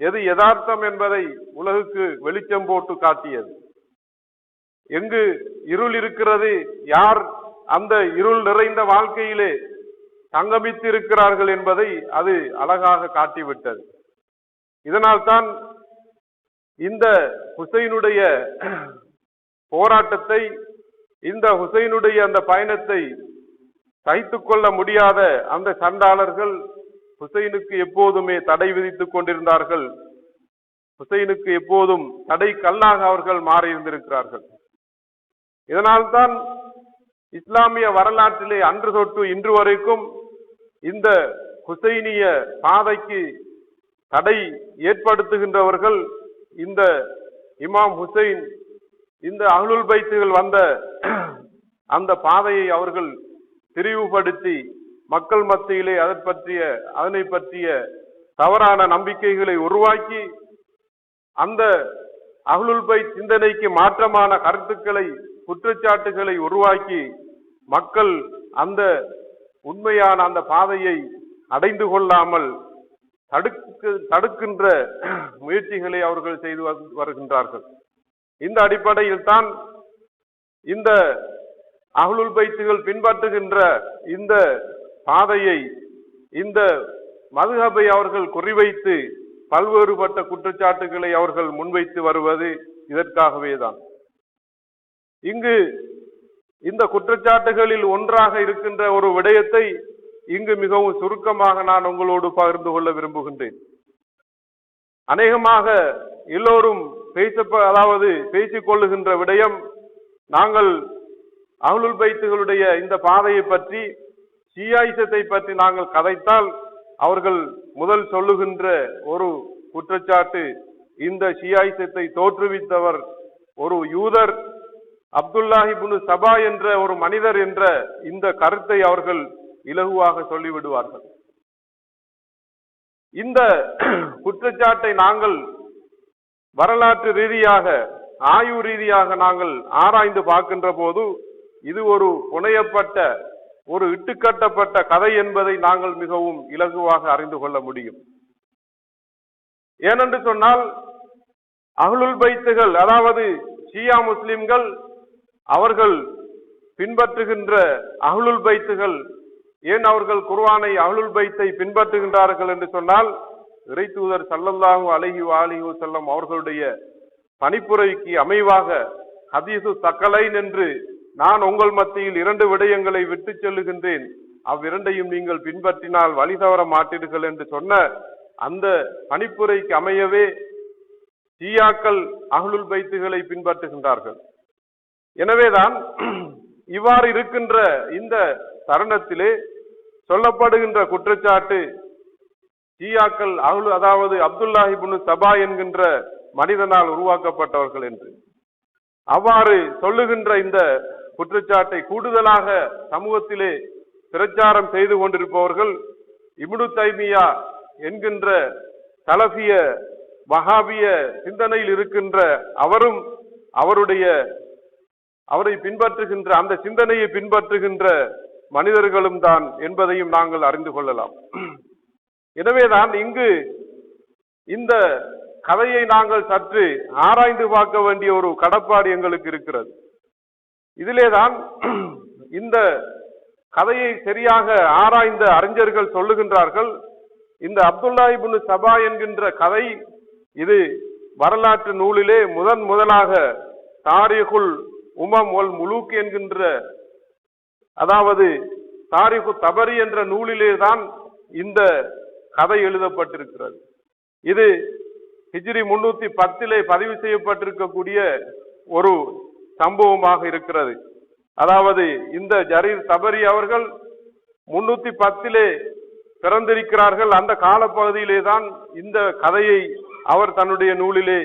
எது யதார்த்தம் என்பதை உலகுக்கு வெளிச்சம் போட்டு காட்டியது. எங்கு இருள் இருக்கிறது, யார் அந்த இருள் நிறைந்த வாழ்க்கையிலே சங்கமித்து இருக்கிறார்கள் என்பதை அது அழகாக காட்டிவிட்டது. இதனால்தான் இந்த ஹுசைனுடைய போராட்டத்தை, இந்த ஹுசைனுடைய அந்த பயணத்தை சகித்துக் கொள்ள முடியாத அந்த சண்டாளர்கள் ஹுசைனுக்கு எப்போதுமே தடை விதித்துக் கொண்டிருந்தார்கள். ஹுசைனுக்கு எப்போதும் தடை கல்லாக அவர்கள் மாறியிருந்திருக்கிறார்கள். இதனால்தான் இஸ்லாமிய வரலாற்றிலே அன்று தொட்டு இன்று வரைக்கும் இந்த ஹுசைனிய பாதைக்கு தடை ஏற்படுத்துகின்றவர்கள் இந்த இமாம் ஹுசைன், இந்த அஹ்லுல் பைத்துகள் வந்த அந்த பாதையை அவர்கள் திரிவுபடுத்தி மக்கள் மத்தியிலே அதனை பற்றிய தவறான நம்பிக்கைகளை உருவாக்கி அந்த அஹ்லுல் பைத் சிந்தனைக்கு மாற்றமான கருத்துக்களை, குற்றச்சாட்டுகளை உருவாக்கி மக்கள் அந்த உண்மையான அந்த பாதையை அடைந்து கொள்ளாமல் தடுக்கின்ற முயற்சிகளை அவர்கள் செய்து வருகின்றார்கள். இந்த அடிப்படையில் தான் இந்த அஹ்லுல் பைத்துகள் பின்பற்றுகின்ற இந்த பாதையை, இந்த மதுஹபை அவர்கள் குறிவைத்து பல்வேறுபட்ட குற்றச்சாட்டுகளை அவர்கள் முன்வைத்து வருவது இதற்காகவே தான். இங்கு இந்த குற்றச்சாட்டுகளில் ஒன்றாக இருக்கின்ற ஒரு விடயத்தை இங்கு மிகவும் சுருக்கமாக நான் உங்களோடு பகிர்ந்து கொள்ள விரும்புகின்றேன். அநேகமாக எல்லோரும் பேசிக் கொள்ளுகின்ற விடயம், நாங்கள் அஹ்லுல் பைத்துகளுடைய இந்த பாதையை பற்றி, ஷியாயிசத்தை பற்றி நாங்கள் கதைத்தால் அவர்கள் முதல் சொல்லுகின்ற ஒரு குற்றச்சாட்டு, இந்த ஷியாயிசத்தை தோற்றுவித்தவர் ஒரு யூதர், அப்துல்லாஹ் இப்னு சபா என்ற ஒரு மனிதர் என்ற இந்த கருத்தை அவர்கள் இலகுவாக சொல்லிவிடுவார்கள். இந்த குற்றச்சாட்டை நாங்கள் வரலாற்று ரீதியாக, ஆய்வு ரீதியாக நாங்கள் ஆராய்ந்து பார்க்கின்ற போது இது ஒரு புனையப்பட்ட, ஒரு இட்டுக்கட்டப்பட்ட கதை என்பதை நாங்கள் மிகவும் இலகுவாக அறிந்து கொள்ள முடியும். ஏனென்று சொன்னால் அஹ்லுல் பைத்துகள், அதாவது ஷியா முஸ்லிம்கள், அவர்கள் பின்பற்றுகின்ற அஹ்லுல் பைத்துகள், ஏன் அவர்கள் குர்ஆனை அஹ்லுல் பைத்தை பின்பற்றுகின்றார்கள் என்று சொன்னால், இறை தூதர் ஸல்லல்லாஹு அலைஹி வஸல்லம் அவர்களுடைய பணிப்புரைக்கு அமைவாக ஹதீஸு ஸகலைன் என்று நான் உங்கள் மத்தியில் 2 விடயங்களை விட்டு செல்லுகின்றேன், அவ்விரண்டையும் நீங்கள் பின்பற்றினால் வழி தவற மாட்டீர்கள் என்று சொன்ன அந்த பணிப்புரைக்கு அமையவே ஷியாக்கள் அஹ்லுல் பைத்துகளை பின்பற்றுகின்றார்கள். எனவேதான் இவ்வாறு இருக்கின்ற இந்த தருணத்திலே சொல்லப்படுகின்ற குற்றச்சாட்டு, ஷியாக்கள் அதாவது அப்துல்லாஹ் இப்னு சபா என்கின்ற மனிதனால் உருவாக்கப்பட்டவர்கள் என்று. அவ்வாறு சொல்லுகின்ற இந்த குற்றச்சாட்டை கூடுதலாக சமூகத்திலே பிரச்சாரம் செய்து கொண்டிருப்பவர்கள் இப்னு தைமியா என்கின்ற சலஃபிய வஹாபிய சிந்தனையில் இருக்கின்ற அவரும், அவரை பின்பற்றுகின்ற அந்த சிந்தனையை பின்பற்றுகின்ற மனிதர்களும் தான் என்பதையும் நாங்கள் அறிந்து கொள்ளலாம். எனவேதான் இங்கு இந்த கதையை நாங்கள் சற்று ஆராய்ந்து பார்க்க வேண்டிய ஒரு கடப்பாடு எங்களுக்கு இருக்கிறது. இதிலேதான் இந்த கதையை சரியாக ஆராய்ந்த அறிஞர்கள் சொல்லுகின்றார்கள், இந்த அப்துல்லா இப்னு சபா என்கின்ற கதை இது வரலாற்று நூலிலே முதலாக தாரிகுல் உமம் வல் முலூக் என்கின்ற, அதாவது தாரிகு தபரி என்ற நூலிலே தான் இந்த கதை எழுதப்பட்டிருக்கிறது. இது ஹிஜ்ரி 310 பதிவு செய்யப்பட்டிருக்கக்கூடிய ஒரு சம்பவமாக இருக்கிறது. அதாவது இந்த ஜரீர் தபரி அவர்கள் 310 பிறந்திருக்கிறார்கள். அந்த காலப்பகுதியிலே தான் இந்த கதையை அவர் தன்னுடைய நூலிலே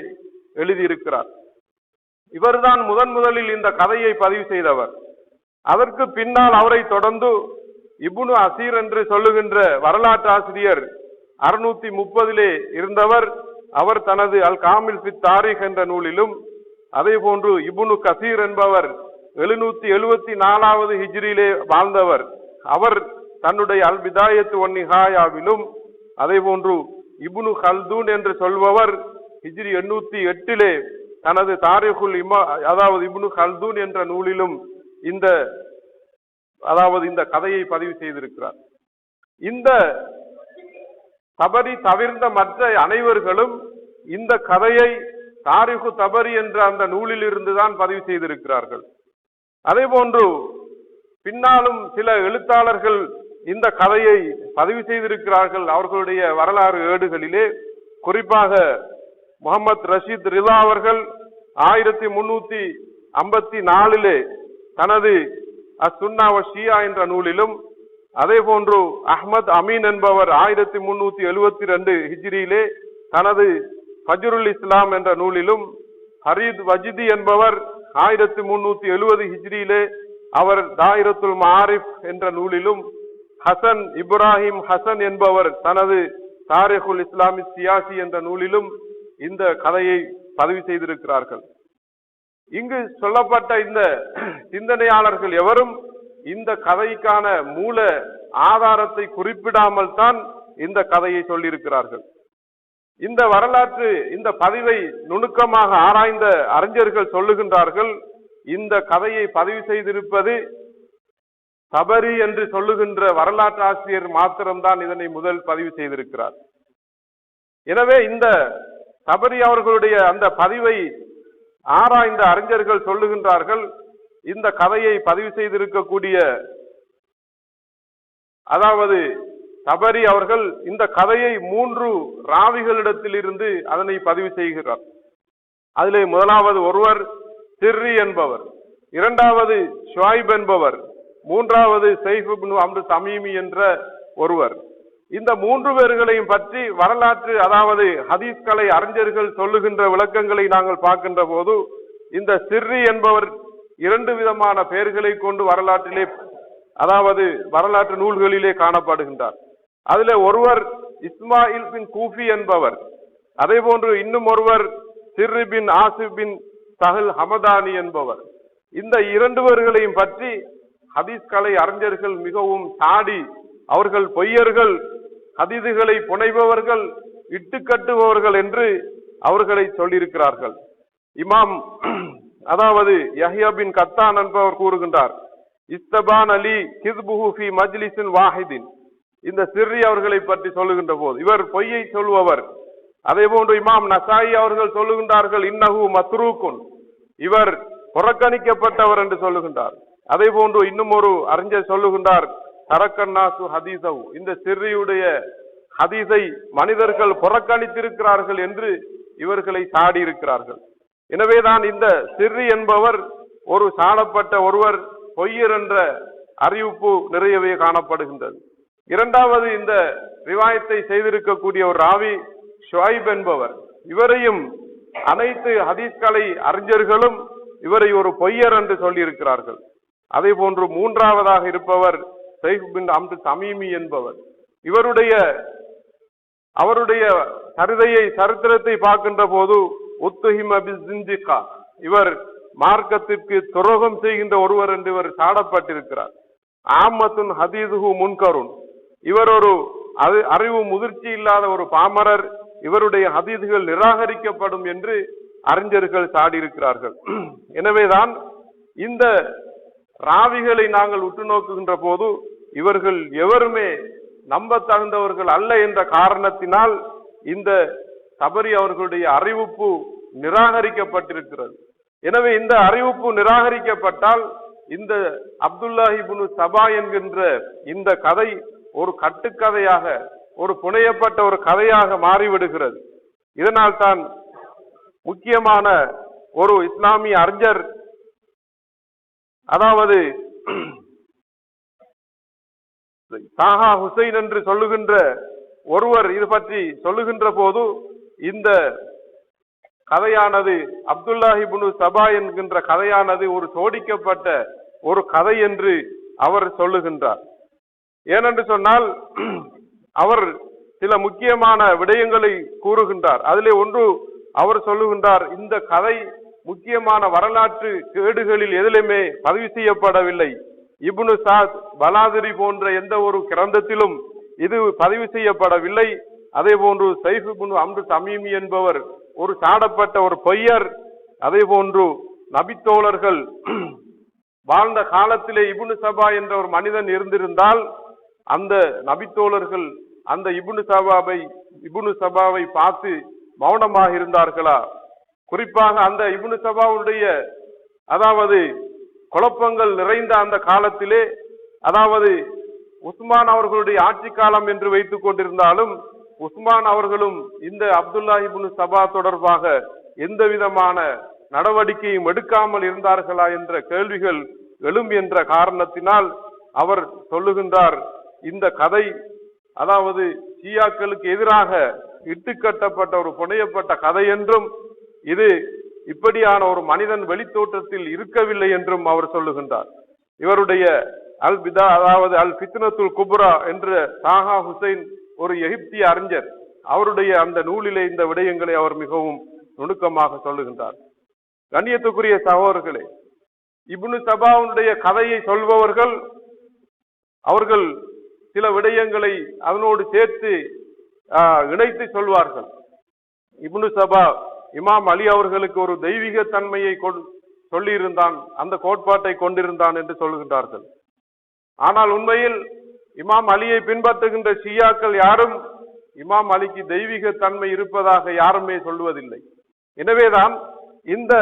எழுதியிருக்கிறார். இவர்தான் முதலில் இந்த கதையை பதிவு செய்தவர். அதற்கு பின்னால் அவரை தொடர்ந்து இப்னு அசீர் என்று சொல்லுகின்ற வரலாற்று ஆசிரியர் 630 இருந்தவர். அவர் தனது அல் காமில் ஃபித் தாரிக் என்ற நூலிலும், அதே போன்று இப்னு கசீர் என்பவர் 774 ஹிஜ்ரியிலே வாழ்ந்தவர். அவர் தன்னுடைய அல் பிதாயத்து ஒன் நிஹாயாவிலும், அதே போன்று இப்னு கல்தூன் என்று சொல்பவர் ஹிஜ்ரி 808 தனது தாரிகுல் அதாவது இப்னு கல்தூன் என்ற நூலிலும் இந்த கதையை பதிவு செய்திருக்கிறார். இந்த தபரி தவிர்ந்த மற்ற அனைவர்களும் இந்த கதையை தாரிகு தபரி என்ற அந்த நூலில் இருந்துதான் பதிவு செய்திருக்கிறார்கள். அதே போன்று பின்னாலும் சில எழுத்தாளர்கள் இந்த கதையை பதிவு செய்திருக்கிறார்கள் அவர்களுடைய வரலாறு ஏடுகளிலே. குறிப்பாக முகமது ரஷீத் ரிதா அவர்கள் 1354 தனது அசுன்னா வ ஷியா என்ற நூலிலும், அதே போன்று அஹ்மத் அமீன் என்பவர் 1372 ஹிஜ்ரியிலே தனது ஃபஜ்ருல் இஸ்லாம் என்ற நூலிலும், ஹரீத் வஜிதி என்பவர் 1370 ஹிஜ்ரியிலே அவர் தாயிரத்துல் மாரிஃப் என்ற நூலிலும், ஹசன் இப்ராஹிம் ஹசன் என்பவர் தனது தாரிகுல் இஸ்லாமி சியாசி என்ற நூலிலும் இந்த கதையை பதிவு செய்திருக்கிறார்கள். இங்கு சொல்லப்பட்ட இந்த சிந்தனையாளர்கள் எவரும் இந்த கதைக்கான மூல ஆதாரத்தை குறிப்பிடாமல் தான் இந்த கதையை சொல்லியிருக்கிறார்கள். இந்த வரலாற்று இந்த பதிவை நுணுக்கமாக ஆராய்ந்த அறிஞர்கள் சொல்லுகின்றார்கள், இந்த கதையை பதிவு செய்திருப்பது தபரி என்று சொல்லுகின்ற வரலாற்று ஆசிரியர் மாத்திரம்தான் இதனை முதல் பதிவு செய்திருக்கிறார். எனவே இந்த தபரி அவர்களுடைய அந்த பதிவை ஆராய்ந்த அறிஞர்கள் சொல்லுகின்றார்கள், இந்த கதையை பதிவு செய்திருக்கக்கூடிய, அதாவது தபரி அவர்கள் இந்த கதையை 3 ராவிகளிடத்தில் இருந்து அதனை பதிவு செய்கிறார். அதிலே முதலாவது ஒருவர் சிர்ரி என்பவர், இரண்டாவது ஷுவைப் என்பவர், மூன்றாவது சைஃப் இப்னு அம்ரு தமீமி என்ற ஒருவர். இந்த 3 பேர்களையும் பற்றி வரலாற்று, அதாவது ஹதீஸ் கலை அறிஞர்கள் சொல்லுகின்ற விளக்கங்களை நாங்கள் பார்க்கின்ற போது, இந்த சிர்ரி என்பவர் 2 விதமான பெயர்களை கொண்டு வரலாற்றிலே, அதாவது வரலாற்று நூல்களிலே காணப்படுகின்றார். அதிலே ஒருவர் இஸ்மாயில் பின் கூஃபி என்பவர், அதே போன்று இன்னும் ஒருவர் சிர்ரி பின் ஆசிப் பின் சஹல் ஹமதானி என்பவர். இந்த 2 பேர்களையும் பற்றி ஹதீஸ் கலை அறிஞர்கள் மிகவும் சாடி, அவர்கள் பொய்யர்கள், ஹதீதுகளை புனைபவர்கள், இட்டுக்கட்டுபவர்கள் என்று அவர்களை சொல்லியிருக்கிறார்கள். இமாம், அதாவது யஹ்யா பின் கத்தான் என்பவர் கூறுகின்றார், இஸ்தபான் அலி கிஸ்புஹு ஃபி மஜ்லிஸின் வாஹிதின். இந்த சிர்ரி அவர்களை பற்றி சொல்லுகின்ற போது இவர் பொய்யை சொல்லுபவர். அதே போன்று இமாம் நசாயி அவர்கள் சொல்லுகின்றார்கள், இன்னஹு மத்ரூக்குன், இவர் புறக்கணிக்கப்பட்டவர் என்று சொல்லுகின்றார். அதே போன்று இன்னும் ஒரு அறிஞர் சொல்லுகின்றார், தரக்கன்னாசு ஹதீஸவு, இந்த சிர்ரியுடைய ஹதீஸை மனிதர்கள் புறக்கணித்திருக்கிறார்கள் என்று இவர்களை சாடி இருக்கிறார்கள். எனவேதான் இந்த சிர்ரி என்பவர் ஒரு சாடப்பட்ட ஒருவர், பொய்யர் என்ற அறிவிப்பு நிறையவே காணப்படுகின்றது. இரண்டாவது இந்த ரிவாயத்தை செய்திருக்கக்கூடிய ஒரு ராவி ஷுவைப் என்பவர், இவரையும் அனைத்து ஹதீஸ் கலை அறிஞர்களும் இவரை ஒரு பொய்யர் என்று சொல்லியிருக்கிறார்கள். அதே போன்று மூன்றாவதாக இருப்பவர் சைஃப் பின் அம்ரு தமீமி என்பவர். அவருடைய சரித்திரத்தை பார்க்கின்ற போது உத்துஹிம பிஸ்ஸிந்திகா, இவர் மார்க்கத்திற்கு துரோகம் செய்கின்ற ஒருவர் என்று இவர் சாடப்பட்டிருக்கிறார். ஆமத்துன் ஹதீதுஹு முன்கருன், இவர் ஒரு அறிவு முதிர்ச்சி இல்லாத ஒரு பாமரர், இவருடைய ஹதீதுகள் நிராகரிக்கப்படும் என்று அறிஞர்கள் சாடியிருக்கிறார்கள். எனவேதான் இந்த ராவிகளை நாங்கள் உற்று நோக்குகின்ற போது இவர்கள் எவருமே நம்ப தகுந்தவர்கள் அல்ல என்ற காரணத்தினால் இந்த தபரி அவர்களுடைய அறிவிப்பு நிராகரிக்கப்பட்டிருக்கிறது. எனவே இந்த அறிவிப்பு நிராகரிக்கப்பட்டால் இந்த அப்துல்லாஹ் இப்னு சபா என்கின்ற இந்த கதை ஒரு கட்டுக்கதையாக, ஒரு புனையப்பட்ட ஒரு கதையாக மாறிவிடுகிறது. இதனால் தான் முக்கியமான ஒரு இஸ்லாமிய அறிஞர், அதாவது தாஹா ஹுசைன் என்று சொல்லுகின்ற ஒருவர் இது பற்றி சொல்லுகின்ற போது இந்த கதையானது அப்துல்லாஹ் இப்னு சபா என்கின்ற கதையானது ஒரு சோடிக்கப்பட்ட ஒரு கதை என்று அவர் சொல்லுகின்றார். ஏனென்று சொன்னால் அவர் சில முக்கியமான விடயங்களை கூறுகின்றார். அதிலே ஒன்று அவர் சொல்லுகின்றார், இந்த கதை முக்கியமான வரலாற்று கேடுகளில் எதிலுமே பதிவு செய்யப்படவில்லை. இப்னு சாத் பலாதிரி போன்ற எந்த ஒரு கிரந்தத்திலும் இது பதிவு செய்யப்படவில்லை. அதே போன்று சைஃப் இப்னு அம்ரு தமீமி என்பவர் ஒரு சாடப்பட்ட ஒரு பொய்யர். அதே போன்று நபித்தோழர்கள் வாழ்ந்த காலத்திலே இப்னு சபா என்ற ஒரு மனிதன் இருந்திருந்தால் அந்த நபித்தோழர்கள் அந்த இப்னு சபாவை பார்த்து மௌனமாக இருந்தார்களா? குறிப்பாக அந்த இப்னு சபாவுடைய அதாவது குழப்பங்கள் நிறைந்த அந்த காலத்திலே, அதாவது உஸ்மான் அவர்களுடைய ஆட்சி காலம் என்று வைத்துக் கொண்டிருந்தாலும் உஸ்மான் அவர்களும் இந்த அப்துல்லாஹ் இப்னு சபா தொடர்பாக எந்த விதமான நடவடிக்கையும் எடுக்காமல் இருந்தார்களா என்ற கேள்விகள் எழும் என்ற காரணத்தினால் அவர் சொல்லுகின்றார், இந்த கதை அதாவது ஷியாக்களுக்கு எதிராக இட்டுக்கட்டப்பட்ட ஒரு புனையப்பட்ட கதை என்றும் இது இப்படியான ஒரு மனிதன் வெளித்தோற்றத்தில் இருக்கவில்லை என்றும் அவர் சொல்லுகின்றார். இவருடைய அல் பிதா அதாவது அல் ஃபித்னத்துல் குப்ரா என்ற தாஹா ஹுசைன் ஒரு எகிப்திய அறிஞர், அவருடைய அந்த நூலிலே இந்த விடயங்களை அவர் மிகவும் நுணுக்கமாக சொல்லுகின்றார். கண்ணியத்துக்குரிய சகோதரர்களே, இப்னு சபாவுடைய கதையை சொல்பவர்கள் அவர்கள் சில விடயங்களை அதனோடு சேர்த்து இணைத்து சொல்வார்கள். இப்னு சபா இமாம் அலி அவர்களுக்கு ஒரு தெய்வீக தன்மையை சொல்லியிருந்தான், அந்த கோட்பாட்டை கொண்டிருந்தான் என்று சொல்லுகின்றார்கள். ஆனால் உண்மையில் இமாம் அலியை பின்பற்றுகின்ற ஷியாக்கள் யாரும் இமாம் அலிக்கு தெய்வீக தன்மை இருப்பதாக யாருமே சொல்லுவதில்லை. எனவேதான் இந்த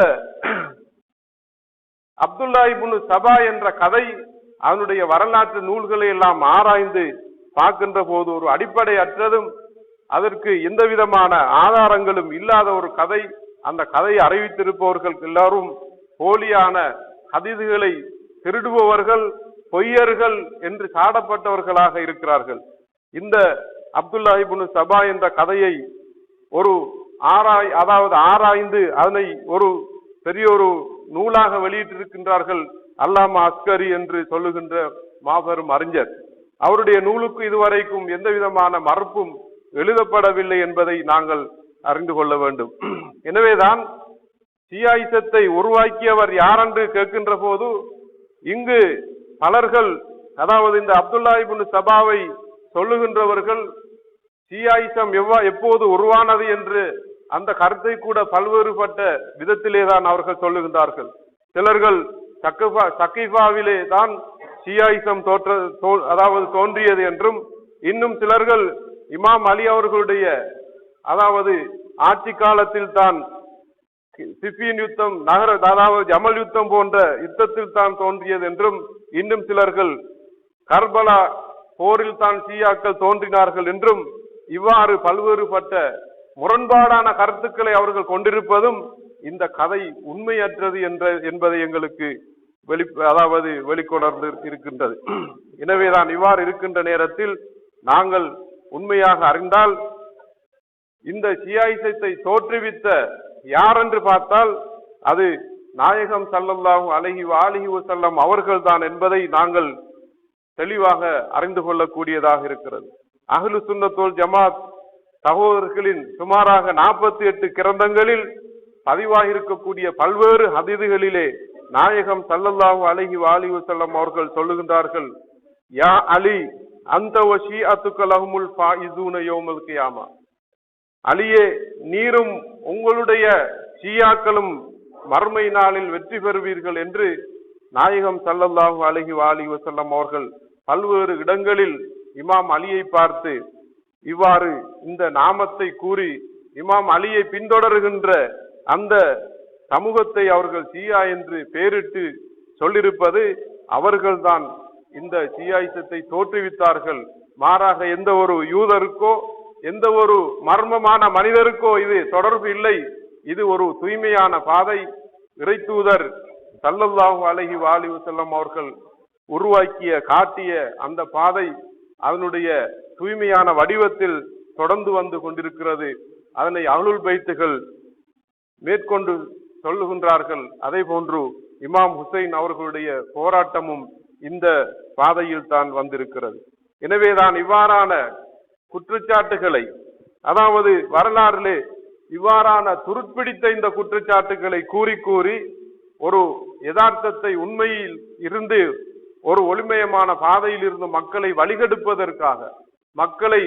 அப்துல்லாஹ் இப்னு சபா என்ற கதை அதனுடைய வரலாற்று நூல்களை எல்லாம் ஆராய்ந்து பார்க்கின்ற போது ஒரு அடிப்படை அற்றதும் அதற்கு எந்த விதமான ஆதாரங்களும் இல்லாத ஒரு கதை. அந்த கதையை அறிவித்திருப்பவர்கள் எல்லாரும் போலியான ஹதீதுகளை திருடுபவர்கள், பொய்யர்கள் என்று சாடப்பட்டவர்களாக இருக்கிறார்கள். இந்த அப்துல்லாஹ் இப்னு சபா என்ற கதையை ஒரு ஆராய்ந்து அதனை ஒரு பெரிய ஒரு நூலாக வெளியிட்டிருக்கின்றார்கள் அல்லாமா அஸ்கரி என்று சொல்லுகின்ற மாபெரும் அறிஞர். அவருடைய நூலுக்கு இதுவரைக்கும் எந்த விதமான மறுப்பும் எழுதப்படவில்லை என்பதை நாங்கள் அறிந்து கொள்ள வேண்டும். எனவேதான் ஷியாயிசத்தை உருவாக்கியவர் யார் என்று கேட்கின்ற போது இங்கு பலர்கள், அதாவது இந்த அப்துல்லாஹ் இப்னு சபாவை சொல்லுகின்றவர்கள் ஷியாயிசம் எப்போது உருவானது என்று அந்த கருத்தை கூட பல்வேறுபட்ட விதத்திலேதான் அவர்கள் சொல்லுகின்றார்கள். சிலர்கள் சக்கீஃபாவிலே தான் ஷியாயிசம் அதாவது தோன்றியது என்றும், இன்னும் சிலர்கள் இமாம் அலி அவர்களுடைய அதாவது ஆட்சி காலத்தில் தான் சிஃபின் யுத்தம் அதாவது ஜமல் யுத்தம் போன்ற யுத்தத்தில் தான் தோன்றியது என்றும், இன்னும் சிலர்கள் கர்பலா போரில் தான் ஷியாக்கள் தோன்றினார்கள் என்றும், இவ்வாறு பல்வேறுபட்ட முரண்பாடான கருத்துக்களை அவர்கள் கொண்டிருப்பதும் இந்த கதை உண்மையற்றது என்பதை எங்களுக்கு வெளிக்கொணர்ந்து இருக்கின்றது. எனவேதான் இவ்வாறு இருக்கின்ற நேரத்தில் நாங்கள் உண்மையாக அறிந்தால் இந்த ஷியாயிசத்தை தோற்றுவித்த யார் என்று பார்த்தால் அது நாயகம் ஸல்லல்லாஹு அலைஹி வஸல்லம் அவர்கள் தான் என்பதை நாங்கள் தெளிவாக அறிந்து கொள்ளக்கூடியதாக இருக்கிறது. அஹ்லு சுன்னத் வல் ஜமாத் சகோதரர்களின் சுமாராக 48 கிரந்தங்களில் பதிவாகியிருக்கக்கூடிய பல்வேறு ஹதீதுகளிலே நாயகம் ஸல்லல்லாஹு அலைஹி வஸல்லம் அவர்கள் சொல்லுகின்றார்கள், யா அலி அந்த வ ஷிஅத்துக லஹுமுல் ஃபாயிஸூன யௌமல் கியாமா. அலியே, நீரும் உங்களுடைய ஷியாக்களும் மறுமை நாளில் வெற்றி பெறுவீர்கள் என்று நாயகம் ஸல்லல்லாஹு அலைஹி வஸல்லம் அவர்கள் பல்வேறு இடங்களில் இமாம் அலியை பார்த்து இவ்வாறு இந்த நாமத்தை கூறி இமாம் அலியை பின்தொடர்கின்ற அந்த சமூகத்தை அவர்கள் ஷியா என்று பெயரிட்டு சொல்லியிருப்பது அவர்கள்தான் இந்த ஷியாயிசத்தை தோற்றுவித்தார்கள். மாறாக எந்த ஒரு யூதருக்கோ எந்த ஒரு மர்மமான மனிதருக்கோ இது தொடர்பு இல்லை. இது ஒரு தூய்மையான பாதை. இறை தூதர் ஸல்லல்லாஹு அலைஹி வஸல்லம் அவர்கள் உருவாக்கிய காட்டிய அந்த பாதை அதனுடைய தூய்மையான வடிவத்தில் தொடர்ந்து வந்து கொண்டிருக்கிறது. அதனை அஹ்லுல் பைத்துகள் மேற்கொண்டு சொல்லுகின்றார்கள். அதே போன்று இமாம் ஹுசைன் அவர்களுடைய போராட்டமும் இந்த பாதையில் தான் வந்திருக்கிறது. எனவேதான் இவ்வாறான குற்றச்சாட்டுகளை, அதாவது வரலாறிலே இவ்வாறான துருப்பிடித்த இந்த குற்றச்சாட்டுகளை கூறி கூறி ஒரு யதார்த்தத்தை உண்மையில் இருந்து ஒரு ஒளிமயமான பாதையில் இருந்து மக்களை வழிகெடுப்பதற்காக, மக்களை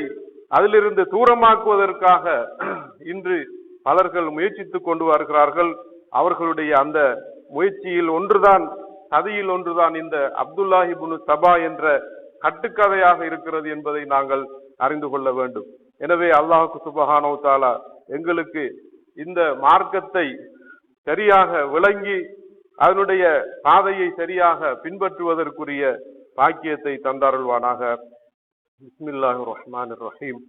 அதிலிருந்து தூரமாக்குவதற்காக இன்று பலர்கள் முயற்சித்துக் கொண்டு வருகிறார்கள். அவர்களுடைய அந்த முயற்சியில் ஒன்றுதான், சதியில் ஒன்றுதான் இந்த அப்துல்லாஹ் இப்னு சபா என்ற கட்டுக்கதையாக இருக்கிறது என்பதை நாங்கள் அறிந்து கொள்ள வேண்டும். எனவே அல்லாஹ் சுப்ஹானஹு வ தஆலா எங்களுக்கு இந்த மார்க்கத்தை சரியாக விளங்கி அதனுடைய பாதையை சரியாக பின்பற்றுவதற்குரிய பாக்கியத்தை தந்தருள்வானாக. பிஸ்மில்லாஹிர் ரஹ்மானிர் ரஹீம்.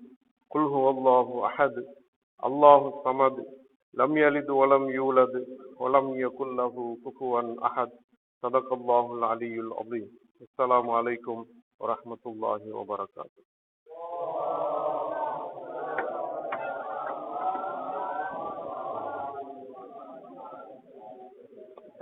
குல் ஹுவல்லாஹு அஹத் அல்லாஹு ஸமத் லம் யலித் வலம் யூலத் வலம் யகுல் லஹு குஃபுவன் அஹத். ஸதகல்லாஹுல் அலியுல் அஸீம். அஸ்ஸலாமு அலைக்கும் வரஹ்மத்துல்லாஹி வபரகாத்துஹு.